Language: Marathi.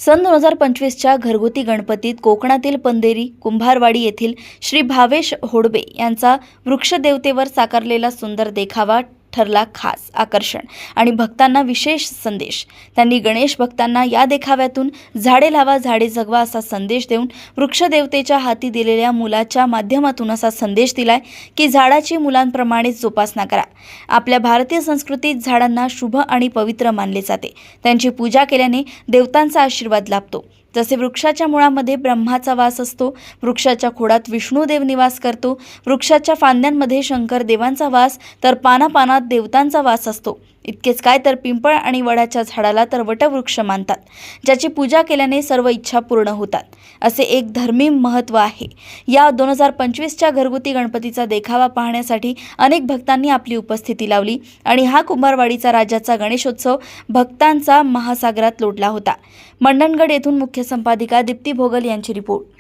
सन 2025च्या घरगुती गणपतीत कोकणातील पंधेरी कुंभारवाडी येथील श्री भावेश होडबे यांचा वृक्षदेवतेवर साकारलेला सुंदर देखावा ठरला खास आकर्षण आणि भक्तांना विशेष संदेश। त्यांनी गणेश भक्तांना या देखाव्यातून झाडे लावा झाडे जगवा असा संदेश देऊन वृक्षदेवतेच्या हाती दिलेल्या मुलाच्या माध्यमातून असा संदेश दिलाय की झाडाची मुलांप्रमाणेच जोपासना करा। आपल्या भारतीय संस्कृतीत झाडांना शुभ आणि पवित्र मानले जाते। त्यांची पूजा केल्याने देवतांचा आशीर्वाद लाभतो। जसे वृक्षाच्या मुळामध्ये ब्रह्माचा वास असतो, वृक्षाच्या खोडात विष्णुदेव निवास करतो, वृक्षाच्या फांद्यांमध्ये शंकर देवांचा वास तर पानापानात देवतांचा वास असतो। इतकेच काय तर पिंपळ आणि वडाच्या झाडाला तर वटवृक्ष मानतात, ज्याची पूजा केल्याने सर्व इच्छा पूर्ण होतात, असे एक धार्मिक महत्त्व आहे। या 2025च्या घरगुती गणपतीचा देखावा पाहण्यासाठी अनेक भक्तांनी आपली उपस्थिती लावली आणि हा कुंभारवाडीचा राज्याचा गणेशोत्सव भक्तांचा महासागरात लोटला होता। मंडणगड येथून मुख्य संपादिका दीप्ती भोगल यांची रिपोर्ट।